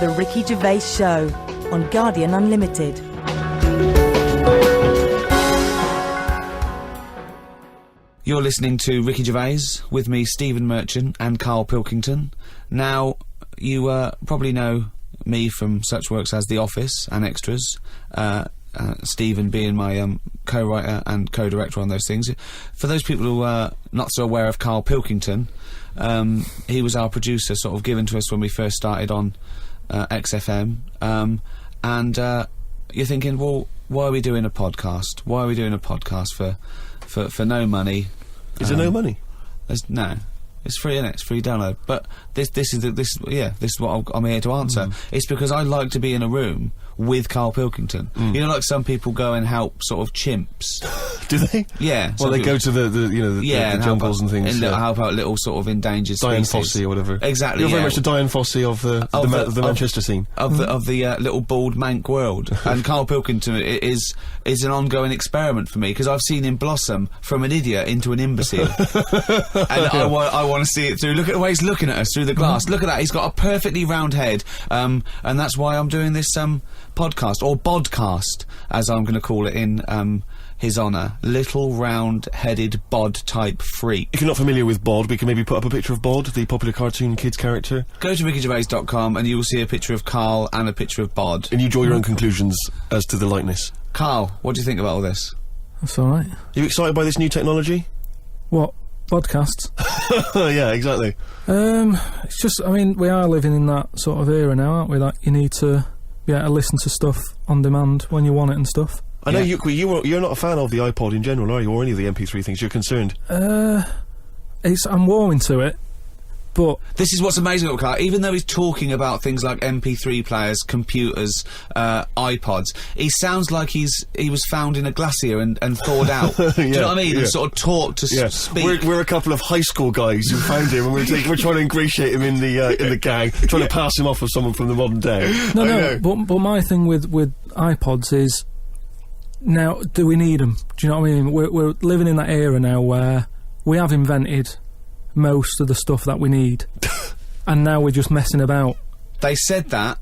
The Ricky Gervais Show on Guardian Unlimited. You're listening to Ricky Gervais with me, Stephen Merchant, and Carl Pilkington. Now, you probably know me from such works as The Office and Extras, Stephen being my co-writer and co-director on those things. For those people who are not so aware of Carl Pilkington, he was our producer, sort of given to us when we first started on XFM, and you're thinking, well, why are we doing a podcast? Why are we doing a podcast for no money? Is there no money? No. It's free, innit? It's free download. But this is what I'm here to answer. It's because I like to be in a room with Carl Pilkington. You know, like some people go and help sort of chimps. Do they? Yeah. Well, they go to the jungles and things. And help out little sort of endangered Diane species. Fossey or whatever. Exactly. You're very much the Diane Fossey of the Manchester scene. Of the little bald mank world. And Carl Pilkington is an ongoing experiment for me, because I've seen him blossom from an idiot into an imbecile. And I want to see it through. Look at the way he's looking at us through the glass. Look at that. He's got a perfectly round head. And that's why I'm doing this podcast, or bodcast, as I'm going to call it in his honour. Little round-headed bod-type freak. If you're not familiar with Bod, we can maybe put up a picture of Bod, the popular cartoon kids character. Go to rickygervais.com and you will see a picture of Carl and a picture of Bod. And you draw your own conclusions as to the likeness. Carl, what do you think about all this? That's alright. Are you excited by this new technology? What? Podcasts? Yeah, exactly. It's just, I mean, we are living in that sort of era now, aren't we? That you need to be able to listen to stuff on demand when you want it and stuff. I know you're not a fan of the iPod in general, are you? Or any of the MP3 things? You're concerned? I'm warming to it, but... This is what's amazing about Carl. Even though he's talking about things like MP3 players, computers, iPods, he sounds like he was found in a glacier and thawed out. Do you know what I mean? And sort of taught to speak. We're a couple of high school guys who found him, and we're trying to ingratiate him in the gang, trying to pass him off as someone from the modern day. No, but my thing with iPods is, now, do we need them? Do you know what I mean? We're living in that era now where we have invented most of the stuff that we need, and now we're just messing about. They said that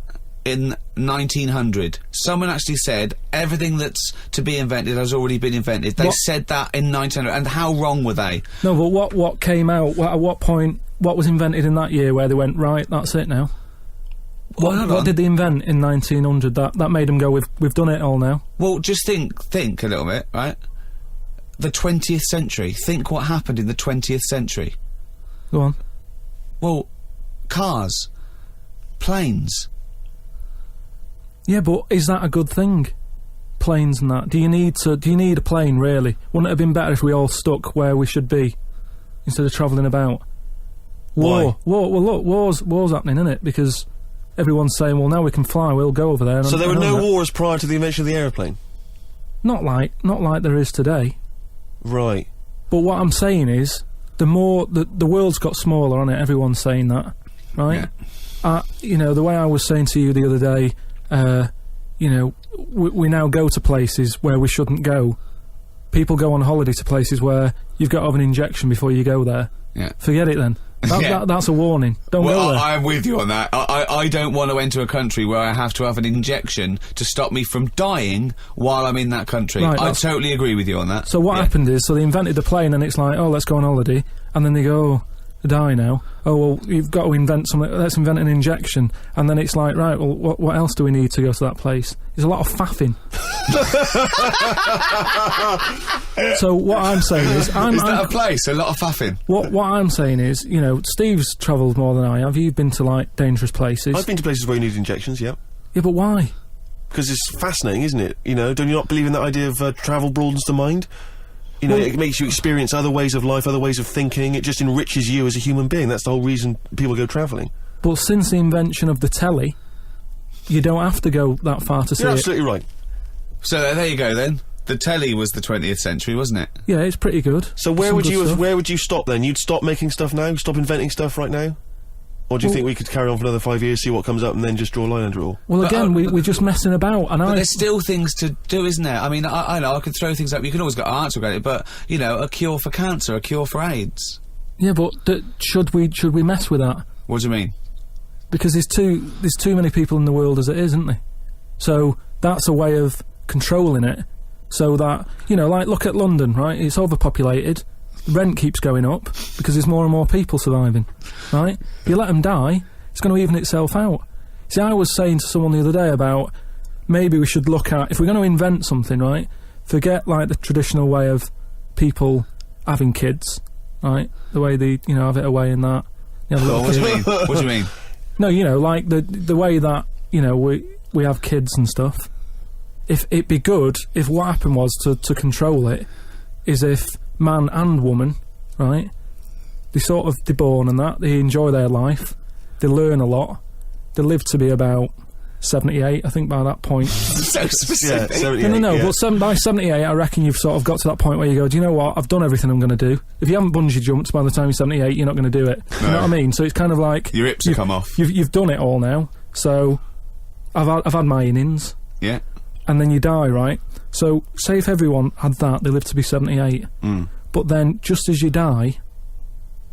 in 1900. Someone actually said everything that's to be invented has already been invented. They said that in 1900, and how wrong were they? No, but what came out, at what point, what was invented in that year where they went, right, that's it now? What did they invent in 1900 that made them go, we've done it all now? Well, just think a little bit, right? The 20th century. Think what happened in the 20th century. Go on. Well, cars, planes. Yeah, but is that a good thing? Planes and that. Do you need a plane, really? Wouldn't it have been better if we all stuck where we should be instead of travelling about? War. Well, look, war's happening, isn't it? Because everyone's saying, well, now we can fly, we'll go over there. So there were no wars prior to the invention of the aeroplane? Not like there is today. Right. But what I'm saying is, the world's got smaller on it, everyone's saying that, right? Yeah. You know, the way I was saying to you the other day, you know, we now go to places where we shouldn't go. People go on holiday to places where you've got to have an injection before you go there. Yeah. Forget it then. That's a warning. Don't go there. I'm with you on that. I don't want to enter a country where I have to have an injection to stop me from dying while I'm in that country. Right, I totally agree with you on that. So what happened is, they invented the plane, and it's like, oh, let's go on holiday, and then they go, oh, die now. Oh, well, you've got to invent something. Let's invent an injection. And then it's like, right, well, what else do we need to go to that place? There's a lot of faffing. So what I'm saying is... Is that a place? A lot of faffing? What I'm saying is, you know, Steve's travelled more than I have. You've been to, like, dangerous places. I've been to places where you need injections, yeah. Yeah, but why? Because it's fascinating, isn't it? You know, don't you not believe in that idea of travel broadens the mind? You know, it makes you experience other ways of life, other ways of thinking. It just enriches you as a human being. That's the whole reason people go travelling. But since the invention of the telly, you don't have to go that far to see it. You're absolutely right. So there you go then. The telly was the 20th century, wasn't it? Yeah, it's pretty good. So where would you stop then? You'd stop making stuff now? Stop inventing stuff right now? Or do you think we could carry on for another 5 years, see what comes up, and then just draw a line under it all? Well, again, we're just messing about, and but there's still things to do, isn't there? I mean, I know, I could throw things up. You can always go, it's regret it, but, you know, a cure for cancer, a cure for AIDS. Yeah, but should we mess with that? What do you mean? because there's too many people in the world as it is, isn't there? So that's a way of controlling it, so that, you know, like, look at London, right? It's overpopulated. Rent keeps going up because there's more and more people surviving, right? If you let them die, it's going to even itself out. See, I was saying to someone the other day about maybe we should look at, if we're going to invent something, right, forget, like, the traditional way of people having kids, right? The way they, you know, have it away in that. You know, What do you mean? What do you mean? No, you know, like, the way that, you know, we have kids and stuff. If it'd be good if what happened was to control it is if man and woman, right, they're born and that, they enjoy their life, they learn a lot, they live to be about 78, I think, by that point. So specific. Yeah, 78, No, yeah. but by 78, I reckon you've sort of got to that point where you go, do you know what, I've done everything I'm going to do. If you haven't bungee jumped by the time you're 78, you're not going to do it. You know what I mean? So it's kind of like... Your hips have come off. You've done it all now, so I've had my innings. Yeah. And then you die, right? So, say if everyone had that, they live to be 78. But then, just as you die...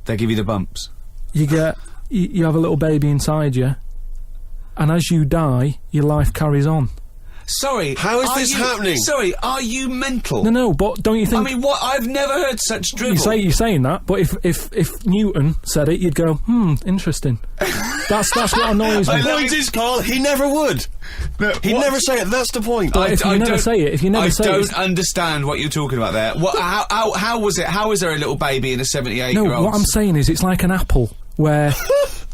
They give you the bumps. You get... You have a little baby inside you, and as you die, your life carries on. Sorry. How is this happening? Sorry, are you mental? No, but don't you think... I mean, what? I've never heard such drivel. You're saying that, but if Newton said it, you'd go, interesting. That's what annoys me. The point is, Carl, he never would. No, He'd what? never say it, that's the point. But if you never say it, I don't understand what you're talking about there. What? How was it? How is there a little baby in a 78-year-old? No, what I'm saying is it's like an apple, where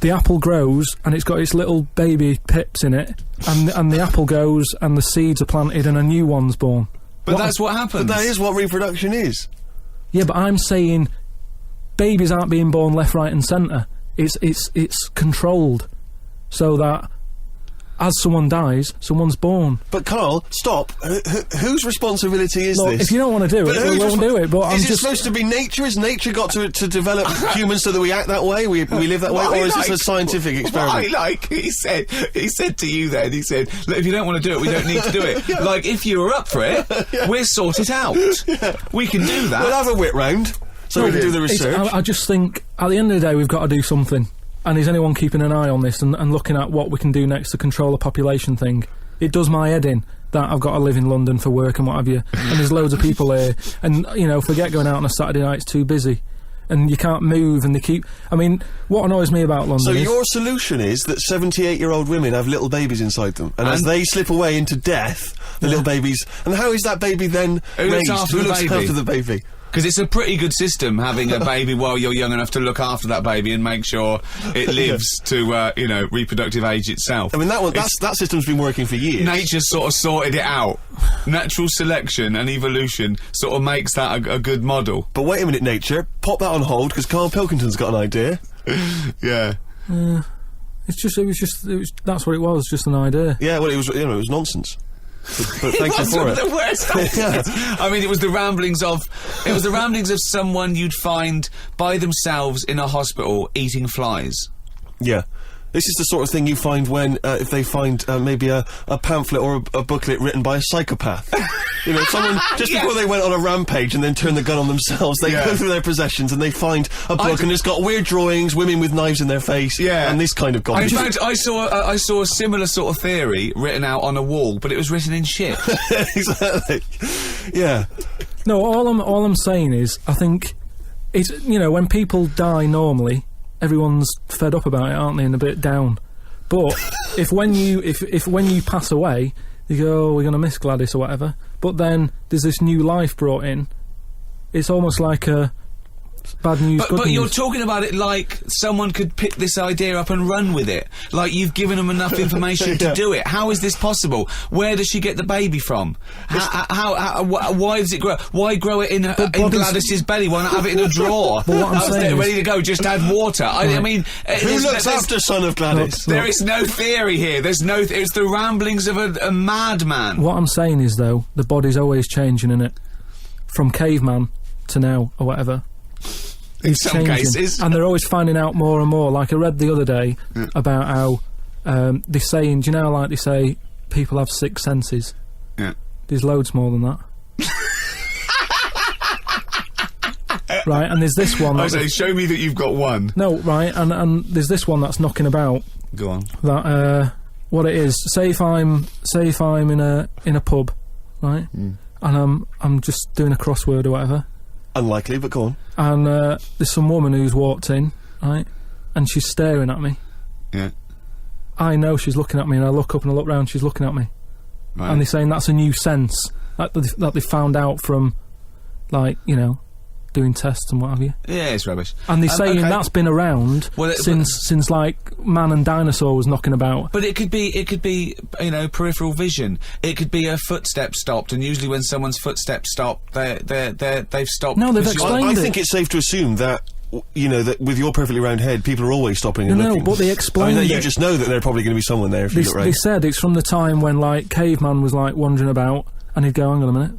the apple grows and it's got its little baby pips in it, and the apple goes and the seeds are planted and a new one's born. But that's what happens. But that is what reproduction is. Yeah, but I'm saying babies aren't being born left, right and centre. It's controlled, so that as someone dies, someone's born. But Carl, stop. Whose responsibility is Look, this? if you don't want to do it, we won't do it. But I'm is it just supposed to be nature? Has nature got to develop humans so that we act that way? We live that way, or is this a scientific experiment? He said to you then, he said, look, if you don't want to do it, we don't need to do it. Like, if you were up for it, we'll sort it out. We can do that. We'll have a wit round, so we can do the research. I just think, at the end of the day, we've got to do something. And is anyone keeping an eye on this and looking at what we can do next to control the population thing? It does my head in that I've got to live in London for work and what have you, and there's loads of people here, and, you know, forget going out on a Saturday night, it's too busy, and you can't move, and they keep... I mean, what annoys me about London So is... your solution is that 78-year-old women have little babies inside them, and as they slip away into death, the little babies... And how is that baby then raised? Who looks after the baby? Because it's a pretty good system, having a baby while you're young enough to look after that baby and make sure it lives to, you know, reproductive age itself. I mean, that system's been working for years. Nature's sort of sorted it out. Natural selection and evolution sort of makes that a good model. But wait a minute, nature. Pop that on hold, because Carl Pilkington's got an idea. Yeah. That's what it was, just an idea. Yeah, well, it was nonsense. But thank you for it. The worst I mean, it was the ramblings of someone you'd find by themselves in a hospital eating flies. Yeah. This is the sort of thing you find when, if they find maybe a pamphlet or a booklet written by a psychopath. You know, someone, just before they went on a rampage and then turned the gun on themselves, they go through their possessions and they find a book and it's got weird drawings, women with knives in their face, and this kind of garbage. In fact, I saw a similar sort of theory written out on a wall, but it was written in shit. Exactly. Yeah. No, all I'm saying is, I think, it's, you know, when people die normally, everyone's fed up about it, aren't they, and a bit down. But if when you pass away, you go, oh, we're going to miss Gladys or whatever, but then there's this new life brought in, it's almost like a bad news, good but news. you're talking about it like someone could pick this idea up and run with it. Like you've given them enough information to do it. How is this possible? Where does she get the baby from? Why does it grow? Why grow it in Gladys's belly? Why not have it in a drawer? But what I'm saying is, ready to go, just add water. I mean... Who looks after son of Gladys? There is no theory here. There's no... it's the ramblings of a madman. What I'm saying is, though, the body's always changing, innit? From caveman to now, or whatever. In some cases. And they're always finding out more and more. Like I read the other day about how they're saying, do you know, like they say people have 6 senses? Yeah. There's loads more than that. Right, and there's this one... I say, show me that you've got one. No, right, and there's this one that's knocking about Go on. That what it is. Say if I'm in a pub, right, and I'm just doing a crossword or whatever. Unlikely, but go on. And there's some woman who's walked in, right, and she's staring at me. Yeah. I know she's looking at me, and I look up and I look round, she's looking at me. Right. And they're saying that's a new sense that they found out from, like, you know, doing tests and what have you. Yeah, it's rubbish. And they're saying okay. that's been around since like man and dinosaur was knocking about. But it could be, you know, peripheral vision. It could be a footstep stopped, and usually when someone's footsteps stop, they've stopped. No, they've because explained I it. think it's safe to assume that, you know, that with your perfectly round head, people are always stopping and looking. No, but they explained I mean, it. you just know that there's probably going to be someone there if you look right. They said it's from the time when, like, caveman was, like, wandering about, and he'd go, hang on a minute,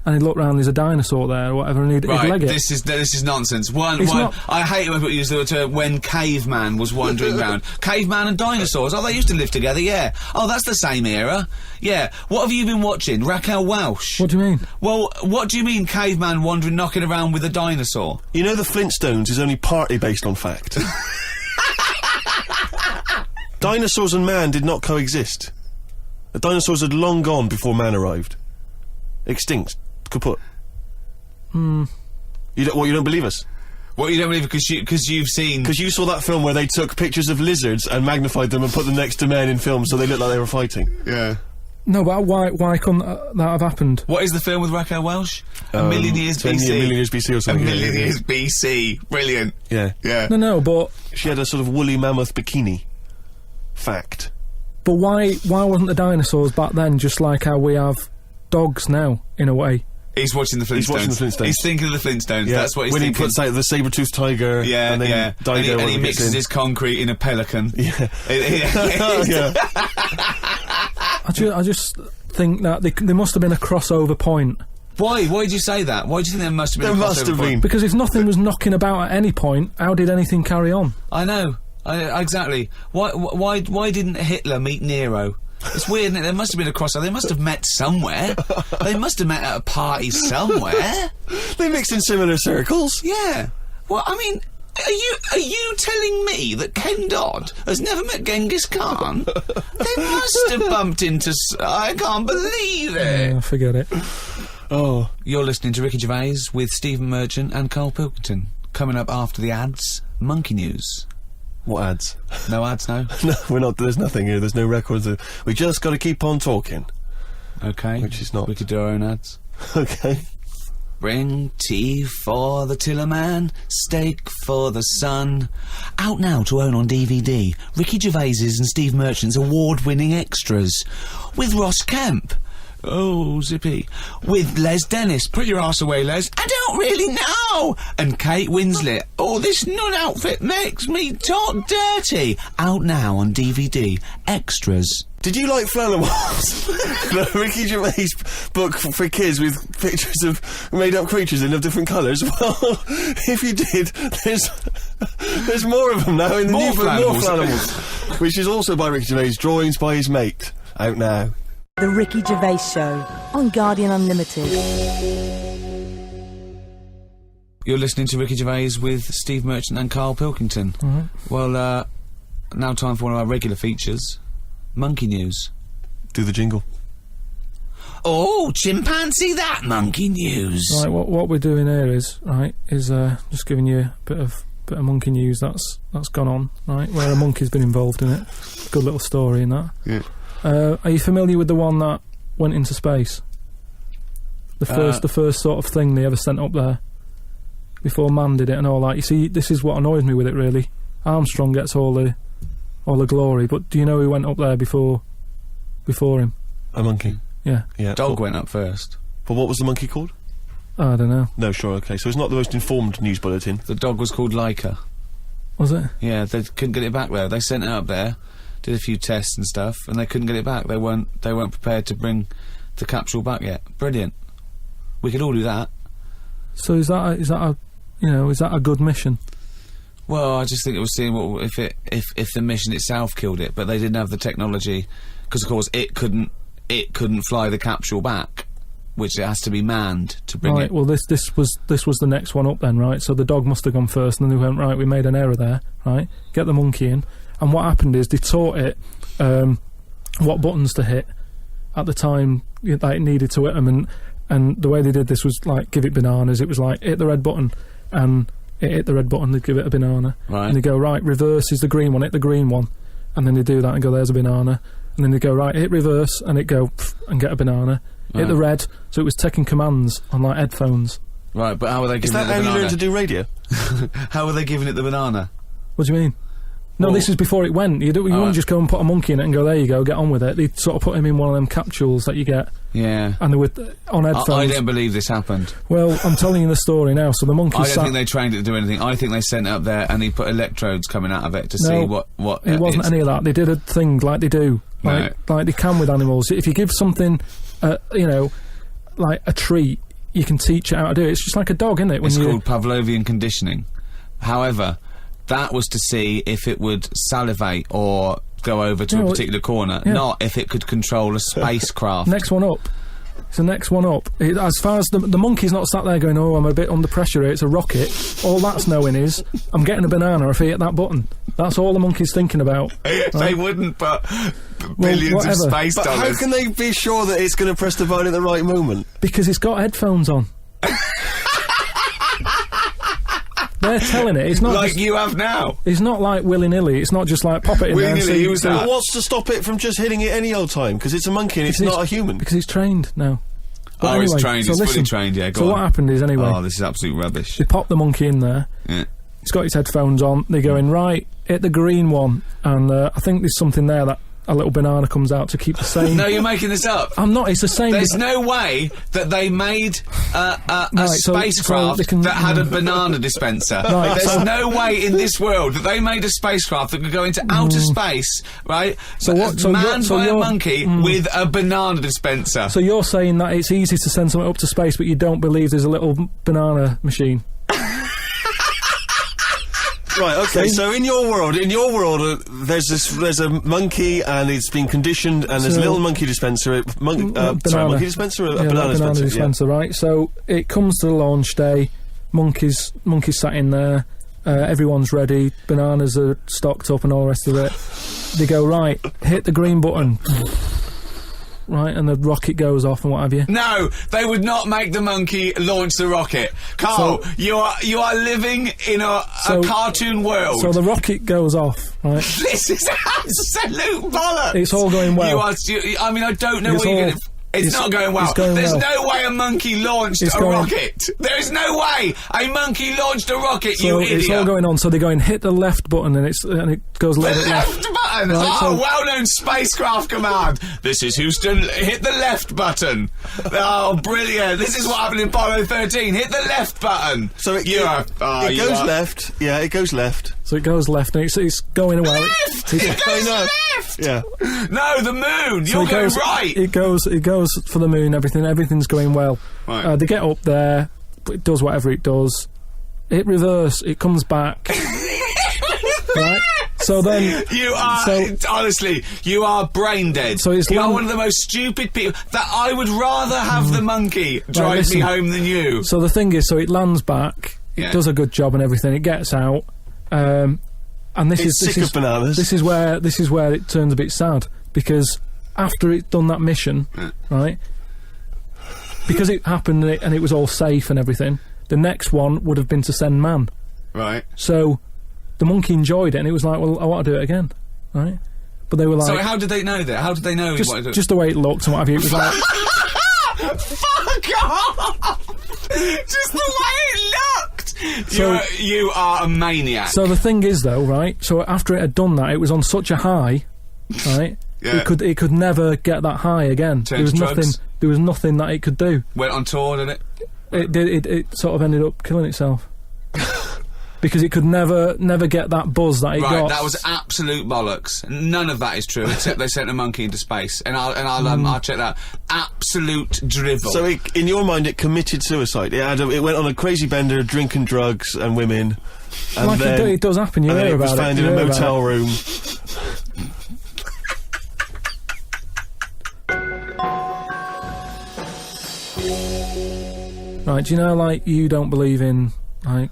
and he'd look round, there's a dinosaur there or whatever, and he'd leg it. This is nonsense. I hate when people use the term when caveman was wandering round. Caveman and dinosaurs. Oh, they used to live together, yeah. Oh, that's the same era. Yeah. What have you been watching? Raquel Welch. What do you mean? Well, what do you mean caveman wandering, knocking around with a dinosaur? You know the Flintstones is only partly based on fact. Dinosaurs and man did not coexist. The dinosaurs had long gone before man arrived. Extinct. Kaput. You don't believe us? What, you don't believe because you've seen... Because you saw that film where they took pictures of lizards and magnified them and put them next to men in films so they looked like they were fighting. Yeah. No, but why couldn't that have happened? What is the film with Raquel Welch? A Million Years 10 BC. A Million Years BC or something. A Million Years BC. Brilliant. Yeah. Yeah. No, but... She had a sort of woolly mammoth bikini. Fact. But why wasn't the dinosaurs back then just like how we have dogs now, in a way? He's watching the Flintstones. He's watching the Flintstones. He's thinking of the Flintstones. Yeah. That's what he's when thinking. When he puts out the saber-toothed tiger, yeah, and then yeah. Dido and he mixes his concrete in a pelican. Yeah. Yeah. I just think that there must have been a crossover point. Why? Why did you say that? Why do you think there must have been There a crossover must have point? been. Because if nothing was knocking about at any point, how did anything carry on? I know. Exactly. Why didn't Hitler meet Nero? It's weird, isn't it? There must have been a crossover. They must have met somewhere. They must have met at a party somewhere. They mixed in similar circles. Yeah. Well, I mean, are you telling me that Ken Dodd has never met Genghis Khan? They must have bumped into... I can't believe it. Forget it. Oh. You're listening to Ricky Gervais with Stephen Merchant and Carl Pilkington. Coming up after the ads, Monkey News. What ads? No ads, no? No, we're not. There's nothing here. There's no records. We just got to keep on talking. Okay. Which is not. We could do our own ads. Okay. Bring tea for the Tillerman, steak for the sun. Out now to own on DVD. Ricky Gervais's and Steve Merchant's award-winning extras. With Ross Kemp. Oh, zippy. With Les Dennis. Put your arse away, Les. I don't really know. And Kate Winslet. Oh, this nun outfit makes me talk dirty. Out now on DVD. Extras. Did you like Flanimals? The Ricky Gervais book for kids with pictures of made-up creatures in of different colours? Well, if you did, there's more of them now in the More new book, More Flanimals. Flanimals, which is also by Ricky Gervais, drawings by his mate. Out now. The Ricky Gervais Show on Guardian Unlimited. You're listening to Ricky Gervais with Steve Merchant and Carl Pilkington. Well, now time for one of our regular features. Monkey News. Do the jingle. Oh, chimpanzee that monkey news. Right, what we're doing here is just giving you a bit of monkey news that's gone on, right? Where a monkey's been involved in it. Good little story in that. Yeah. Are you familiar with the one that went into space? The first sort of thing they ever sent up there before man did it and all that. You see, this is what annoys me with it really. Armstrong gets all the glory, but do you know who went up there before him? A monkey. Yeah. Yeah. Dog went up first. But what was the monkey called? I don't know. No, sure, okay. So it's not the most informed news bulletin. The dog was called Laika. Was it? Yeah, they couldn't get it back there. They sent it up there, did a few tests and stuff, and they couldn't get it back. They weren't prepared to bring the capsule back yet. Brilliant. We could all do that. So is that a good mission? Well, I just think it was seeing what if the mission itself killed it, but they didn't have the technology, because of course it couldn't fly the capsule back, which it has to be manned to bring right, it. well this was the next one up then, right? So the dog must have gone first, and then they went, right, we made an error there, right? Get the monkey in, And what happened is they taught it what buttons to hit at the time that it needed to hit them, and the way they did this was like give it bananas. It was like hit the red button, and it hit the red button, they'd give it a banana. Right. And they go, right, reverse is the green one, hit the green one. And then they do that and go, there's a banana. And then they go, right, hit reverse, and it go, and get a banana. Right. Hit the red, so it was taking commands on like headphones. Right, but how were they Is giving it that the how you banana? learn to do radio? How were they giving it the banana? What do you mean? No, Well- this is before it went. You wouldn't right. just go and put a monkey in it and go, there you go, get on with it. They'd sort of put him in one of them capsules that you get, Yeah. and they were on headphones. I don't believe this happened. Well, I'm telling you the story now. So the monkey I don't sat... think they trained it to do anything. I think they sent it up there and he put electrodes coming out of it to No, see what It wasn't it's- any of that. They did a thing like they do, like they can with animals. If you give something, you know, like a treat, you can teach it how to do it. It's just like a dog, isn't it? When It's you called Pavlovian conditioning. However, that was to see if it would salivate or go over to Yeah, a well, particular corner, yeah. not if it could control a spacecraft. next one up. It's the next one up. As far as the monkey's not sat there going, oh, I'm a bit under pressure here, it's a rocket. All that's knowing is, I'm getting a banana if I hit that button. That's all the monkey's thinking about. They wouldn't put billions of whatever. space But dollars. how can they be sure that it's going to press the button at the right moment? Because it's got headphones on. They're telling it. It's not like just, you have now. it's not like willy-nilly. It's not just like pop it in there and Willy-nilly, see- who's see- that? But what's to stop it from just hitting it any old time? Because it's a monkey and it's Because not a human. Because he's trained now. But Oh, he's anyway, trained. so He's fully listen, trained. Yeah, go So on. what happened is, anyway, Oh, this is absolute rubbish. they pop the monkey in there. Yeah. He's got his headphones on. They go in, right, hit the green one. And I think there's something there that a little banana comes out to keep the same. No, you're making this up. I'm not. It's the same. There's no way that they made a Right, so spacecraft they can- that had a banana dispenser. Right, There's so- no way in this world that they made a spacecraft that could go into outer space, right? So what- so manned you're- so by a you're- monkey with a banana dispenser. So you're saying that it's easy to send something up to space, but you don't believe there's a little banana machine? Right, okay, so in your world, there's a monkey and it's been conditioned and there's a So- little monkey dispenser, Banana. monkey dispenser, a Yeah, banana banana dispenser, dispenser, right? So it comes to the launch day. Monkeys sat in there. Everyone's ready. Bananas are stocked up and all the rest of it. They go, right, hit the green button. Right, and the rocket goes off and what have you. No, they would not make the monkey launch the rocket. Carl, So- you are living in a So- cartoon world. So the rocket goes off, right? This is absolute bollocks. It's all going well. I mean, I don't know It's what you're all- going to... It's not going well. it's going There's well. no way a monkey launched It's a going- rocket. There is no way a monkey launched a rocket, So you it's idiot. all going on. So they go and hit the left button, and it goes a The little bit left. left button! Right, Oh, so- well-known spacecraft command. This is Houston. Hit the left button. Oh, brilliant. This is what happened in Apollo 13. Hit the left button. So it, You are- it you goes are- left. Yeah, it goes left. So it goes left, and it's going away. Left! It I goes know. left! Yeah. No, the moon. So You're it going goes, right. It goes for the moon. Everything's going well. Right. They get up there. It does whatever it does. It reverse. It comes back. Right. So then You are, So- honestly, you are brain dead. So it's you are land- one of the most stupid people. That I would rather have the monkey drive me listen. home than you. So the thing is, so it lands back. Yeah. It does a good job and everything. It gets out. And this It's is sick of bananas. This is where it turns a bit sad, because after it's done that mission, right? Because it happened and it was all safe and everything. The next one would have been to send man. Right. So the monkey enjoyed it, and it was like, well, I want to do it again, right? But they were like, So how did they know that? How did they know he wanted to... just the way it looked and what have you. It was like, Fuck off! Just the way it looked! So- you are a maniac. so the thing is though, right? So after it had done that, it was on such a high, right? Yeah. It could never get that high again. Turn There was to nothing. drugs. There was nothing that it could do. Went on tour, didn't it? It sort of ended up killing itself because it could never get that buzz that it Right, got. that was absolute bollocks. None of that is true, except they sent a monkey into space, and I'll check that. Absolute drivel. So in your mind, it committed suicide. It went on a crazy bender, drinking drugs and women. And like then, it does happen. You and then hear it was about found it. in you a hear about motel it. room. Right, do you know, like, you don't believe in, like,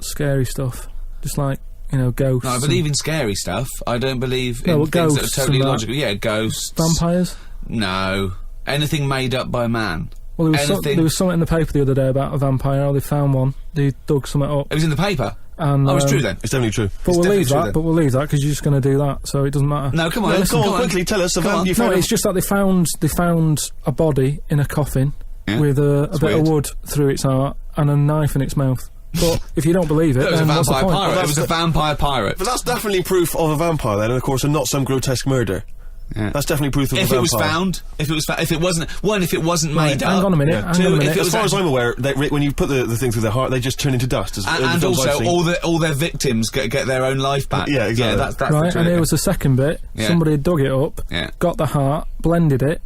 scary stuff? Just like, you know, ghosts. No, I believe in scary stuff. I don't believe No, in well, things that ghosts are totally and that. logical. Yeah, ghosts. Vampires? No. Anything made up by man. Well, there Anything. was something in the paper the other day about a vampire. How they found one. They dug something up. It was in the paper. And, Oh, it's true then. It's definitely true. But It's we'll leave definitely true that. then. But we'll leave that because you're just going to do that, so it doesn't matter. No, come on. No, listen, go come on, quickly, tell us. Come on. You No, found it's just that they found a body in a coffin Yeah. with a bit weird. of wood through its heart and a knife in its mouth. But if you don't believe it, It was a then what's the vampire point? pirate. It was a vampire pirate. But that's definitely proof of a vampire then, and of course, and not some grotesque murder. Yeah. That's definitely proof of a If vampire. it was found, if it wasn't, if it wasn't Right, made up. hang on a minute. Yeah. Hang on a Two, minute. if it was As far as actually- I'm aware, when you put the thing through their heart, they just turn into dust. As, in the and films I've also, seen. all their victims get their own life back. Yeah, exactly. Yeah, that's the Right, truth. and here was the second bit. Yeah. Somebody dug it up, Yeah. got the heart, blended it,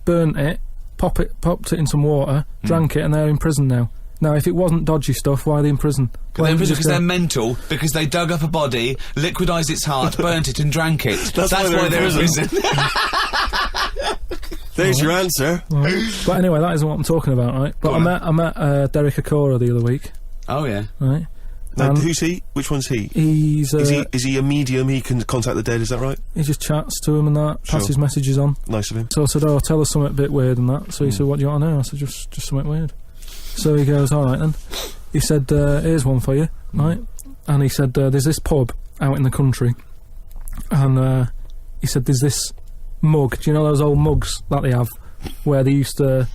burnt it, popped it in some water, drank it, and they're in prison now. Now, if it wasn't dodgy stuff, why are they in prison? They're Why in don't you prison because just they're go- mental, because they dug up a body, liquidised its heart, burnt it and drank it. That's why they're in prison. There's your answer. But anyway, that isn't what I'm talking about, right? But Go I on met Derek Acora the other week, Oh, yeah. right? Now, And who's he? Which one's he? he's Is he a medium? He can contact the dead, is that right? he just chats to him and that, passes Sure. messages on. Nice of him. So I said, "Oh, tell us something a bit weird and that." So he said, "What do you want to know?" I said, "Just something weird." So he goes, "All right then." He said, "Here's one for you, right?" And he said, "There's this pub out in the country, and he said there's this mug. Do you know those old mugs that they have, where they used to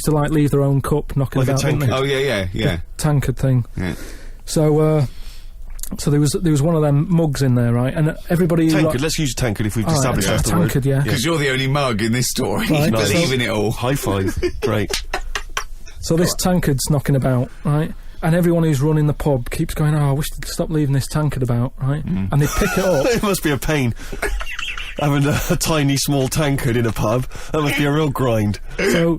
like leave their own cup knocking Like a about, didn't they? Oh, yeah. Tankard thing." Yeah. So there was one of them mugs in there, right? And everybody Tankard, let's use tankard if we've All right, established okay, that's the word. tankard, yeah. Because you're the only mug in this story. Right, You nice. believe in it all. High five. Great. So this tankard's knocking about, right? And everyone who's running the pub keeps going, "Oh, I wish they'd stop leaving this tankard about," right? And they pick it up. It must be a pain. Having a tiny, small tankard in a pub. That must be a real grind.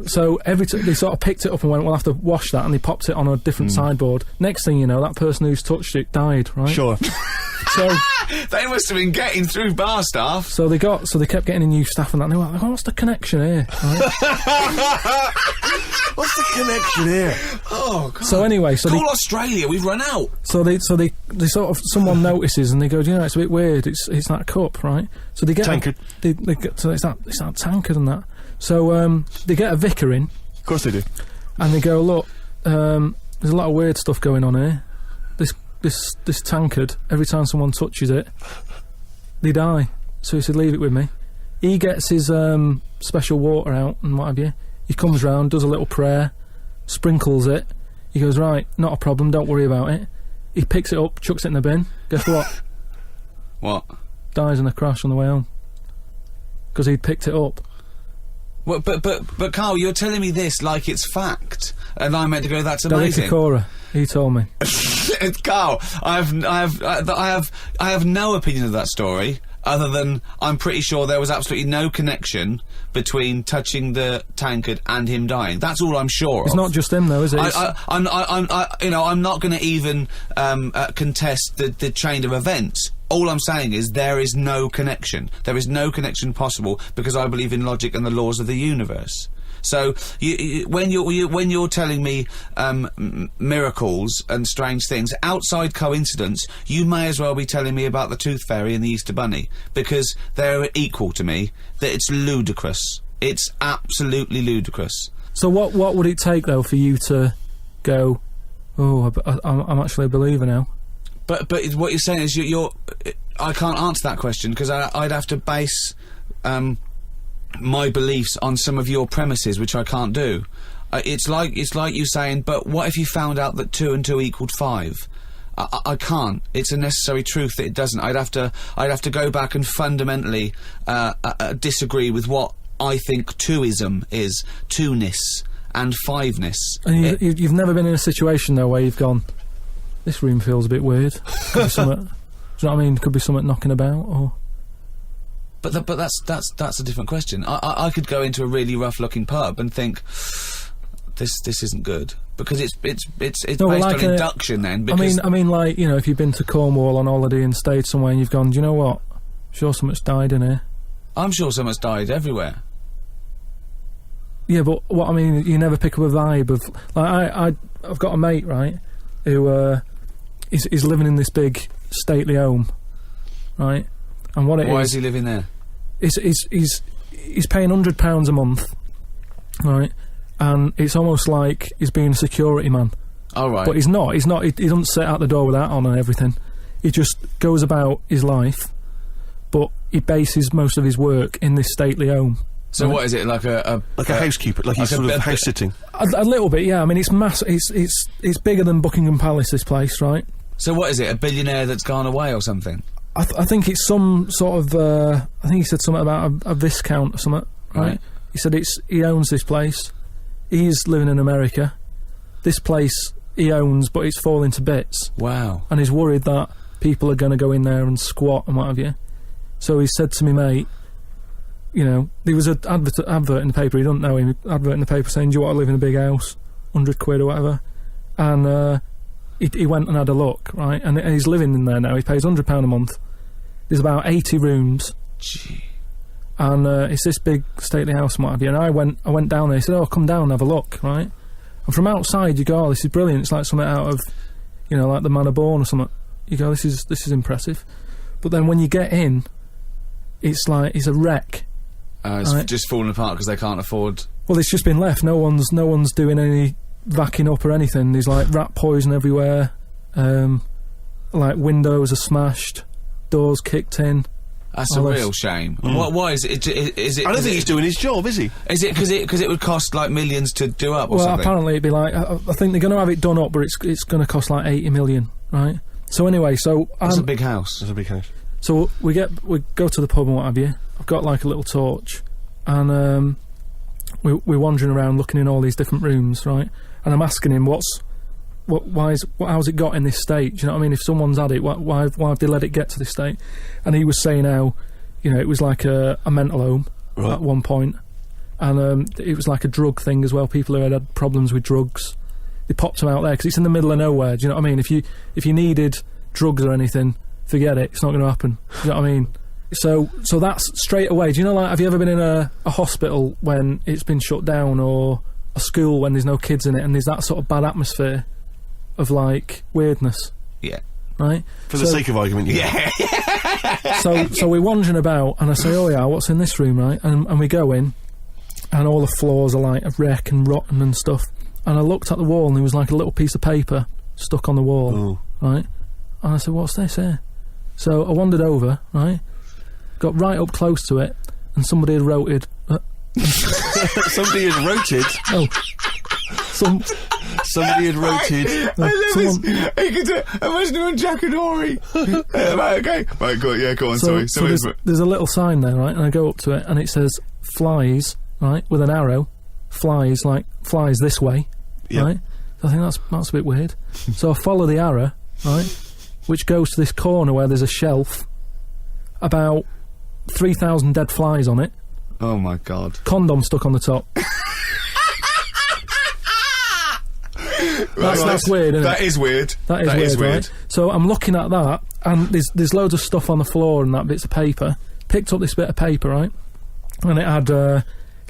So every they sort of picked it up and went, "We'll have to wash that," and they popped it on a different sideboard. Next thing you know, that person who's touched it died, right? Sure. So They must have been getting through bar staff. so they kept getting in new staff and that. And they were like, "Oh, what's the connection here?" Right? What's the connection here? Oh, God. So anyway, so Call Australia, we've run out. they sort of someone notices and they go, "Do you know, it's a bit weird. It's that cup, right?" So they get Tankard. They get, so it's that tankard and that. So they get a vicar in. Of course they do. And they go, "Look, there's a lot of weird stuff going on here. This tankard, every time someone touches it, they die." So he said, "Leave it with me." He gets his special water out and what have you. He comes round, does a little prayer, sprinkles it. He goes, "Right, not a problem, don't worry about it." He picks it up, chucks it in the bin. Guess what? What? Dies in a crash on the way home. Because he'd picked it up. Well, but Carl, you're telling me this like it's fact, and I'm meant to go, "That's Derek amazing." Acora, he told me. Carl, I have no opinion of that story, other than I'm pretty sure there was absolutely no connection between touching the tankard and him dying. That's all I'm sure of. It's not just him though, is it? I'm not going to even contest the chain of events. All I'm saying is there is no connection. There is no connection possible because I believe in logic and the laws of the universe. So when you're telling me miracles and strange things outside coincidence, you may as well be telling me about the Tooth Fairy and the Easter Bunny, because they're equal to me. That it's ludicrous. It's absolutely ludicrous. So what would it take though for you to go, "Oh, I'm actually a believer now"? But what you're saying is you're I can't answer that question because I'd have to base my beliefs on some of your premises, which I can't do. It's like you saying, "But what if you found out that 2 and 2 equaled 5?" I can't. It's a necessary truth that it doesn't. I'd have to go back and fundamentally disagree with what I think twoism is, two-ness and fiveness. And you've never been in a situation though where you've gone, "This room feels a bit weird." Could be something, do you know what I mean? Could be something knocking about, or. But that's a different question. I could go into a really rough-looking pub and think, this isn't good, because it's No, based like on induction then. I Because mean, like, you know, if you've been to Cornwall on holiday and stayed somewhere and you've gone, "Do you know what? Sure, someone's died in here." I'm sure someone's died everywhere. Yeah, but what I mean, you never pick up a vibe of like I've got a mate, right, who is living in this big stately home, right? And what it Why is he living there? he's paying £100 a month, right? And it's almost like he's being a security man. Oh, right. But he's not. He doesn't sit out the door with that on and everything. He just goes about his life, but he bases most of his work in this stately home. So what is it, like a housekeeper, like he's sort of house sitting? A little bit, yeah. I mean, it's it's bigger than Buckingham Palace, this place, right? So what is it, a billionaire that's gone away or something? I think it's some sort of, I think he said something about a viscount or something, right? He said he owns this place. He's living in America. This place he owns, but it's falling to bits. Wow. And he's worried that people are going to go in there and squat and what have you. So he said to me, mate, you know, there was an advert in the paper, he doesn't know him, advert in the paper saying, do you want to live in a big house? 100 quid or whatever. And he went and had a look, right? And he's living in there now. He pays £100 a month. There's about 80 rooms. Gee. And it's this big stately house and what have you. And I went down there. He said, oh, come down and have a look, right? And from outside you go, oh, this is brilliant. It's like something out of, you know, like the Man of Born or something. You go, this is impressive. But then when you get in, it's like, it's a wreck. It's just falling apart because they can't afford... Well, it's just been left. No one's doing any vacuuming up or anything. There's like rat poison everywhere. Like windows are smashed, doors kicked in. That's a real shame. Why is it? Is it? I don't think he's doing his job, is he? Is it because it would cost like millions to do up or well, something? Apparently it'd be like, I think they're going to have it done up, but it's going to cost like 80 million, right? So anyway, It's a big house. It's a big house. So we go to the pub and what have you. I've got like a little torch, and we're wandering around looking in all these different rooms, right? And I'm asking him, how's it got in this state? Do you know what I mean? If someone's had it, why have they let it get to this state? And he was saying how, you know, it was like a mental home at one point, and it was like a drug thing as well. People who had problems with drugs, they popped them out there because it's in the middle of nowhere. Do you know what I mean? If you needed drugs or anything, forget it. It's not going to happen. Do you know what I mean? So that's straight away. Do you know, like, have you ever been in a hospital when it's been shut down, or a school when there's no kids in it, and there's that sort of bad atmosphere of like weirdness? Yeah. Right? For the sake of argument, yeah. So we're wandering about, and I say, oh yeah, what's in this room, right? And we go in, and all the floors are like a wreck and rotten and stuff. And I looked at the wall, and there was like a little piece of paper stuck on the wall, right? And I said, what's this here? So I wandered over, right? Got right up close to it, and somebody had wrote it. Somebody had wrote it? Oh. Somebody had wrote it. I love this. You could do, imagine him on Jack and Horry. Right, okay. Right, go on, sorry. So there's a little sign there, right? And I go up to it, and it says, flies, right? With an arrow. Flies this way, right? So I think that's a bit weird. So I follow the arrow, right? Which goes to this corner where there's a shelf. About 3,000 dead flies on it. Oh my God. Condom stuck on the top. That's weird, isn't it? That is weird. That is weird. Right? So I'm looking at that, and there's loads of stuff on the floor and that, bits of paper. Picked up this bit of paper, right? And it had,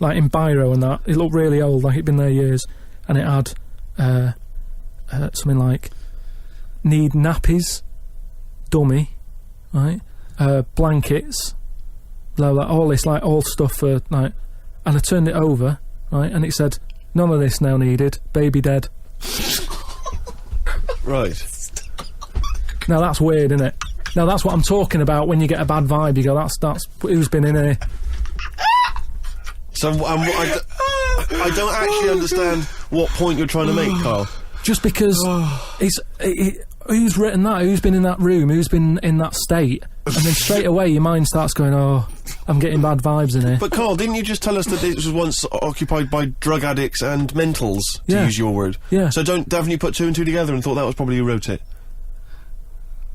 like in biro and that, it looked really old, like it'd been there years. And it had something like, need nappies, dummy, right? Blankets, blah, blah, all this, like, all stuff for, like... And I turned it over, right, and it said, none of this now needed, baby dead. Right. Now that's weird, isn't it? Now that's what I'm talking about when you get a bad vibe. You go, that's who's been in here. So I don't actually understand what point you're trying to make, Carl. Just because who's written that? Who's been in that room? Who's been in that state? And then straight away your mind starts going, oh, I'm getting bad vibes in here. But Carl, didn't you just tell us that it was once occupied by drug addicts and mentals, to use your word? Yeah. So haven't you put two and two together and thought that was probably who wrote it?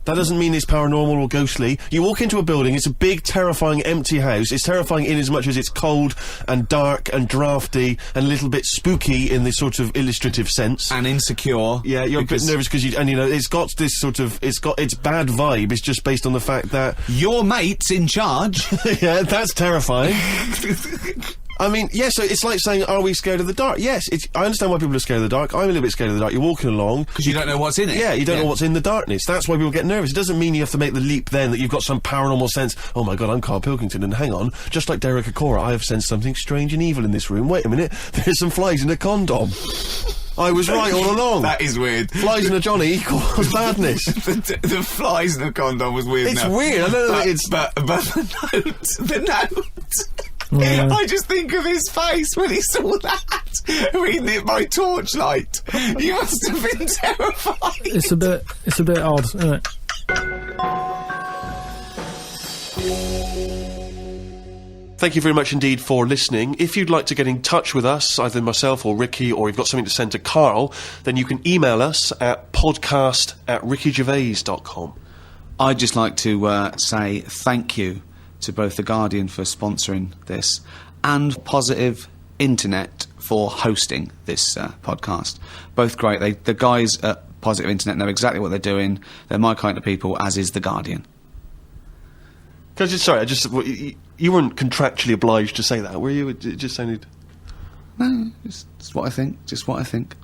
That doesn't mean it's paranormal or ghostly. You walk into a building, it's a big, terrifying, empty house. It's terrifying in as much as it's cold and dark and drafty and a little bit spooky in this sort of illustrative sense. And insecure. Yeah, you're a bit nervous because you know, it's got this sort of, it's got its bad vibe. It's just based on the fact that... Your mate's in charge. Yeah, that's terrifying. I mean, yes, so it's like saying, are we scared of the dark? Yes, I understand why people are scared of the dark. I'm a little bit scared of the dark. You're walking along. Because you don't know what's in it. Yeah, you don't know what's in the darkness. That's why people get nervous. It doesn't mean you have to make the leap then that you've got some paranormal sense. Oh my God, I'm Carl Pilkington, and hang on, just like Derek Acora, I have sensed something strange and evil in this room. Wait a minute, there's some flies in a condom. I was right all along. That is weird. Flies in a Johnny equals badness. The flies in the condom was weird. It's enough. weird. I don't know. But the note. Yeah. I just think of his face when he saw that, reading it by torchlight. You must have been terrified. It's a bit odd, isn't it? Thank you very much indeed for listening. If you'd like to get in touch with us, either myself or Ricky, or you've got something to send to Carl, then you can email us at podcast@rickygervais.com. I'd just like to say thank you to both The Guardian for sponsoring this and Positive Internet for hosting this podcast. Both great. The guys at Positive Internet know exactly what they're doing. They're my kind of people, as is The Guardian. You weren't contractually obliged to say that, were you? It just sounded... No, it's what I think. Just what I think.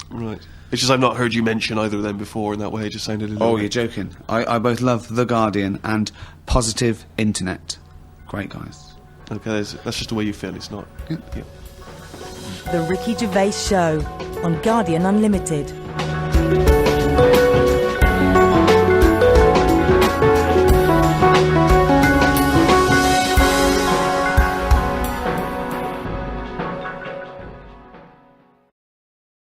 Right. It's just I've not heard you mention either of them before in that way. It just sounded a little... Oh, you're joking. I both love The Guardian and Positive Internet. Great guys. Okay, that's just the way you feel, it's not... Yeah. Yeah. The Ricky Gervais Show on Guardian Unlimited.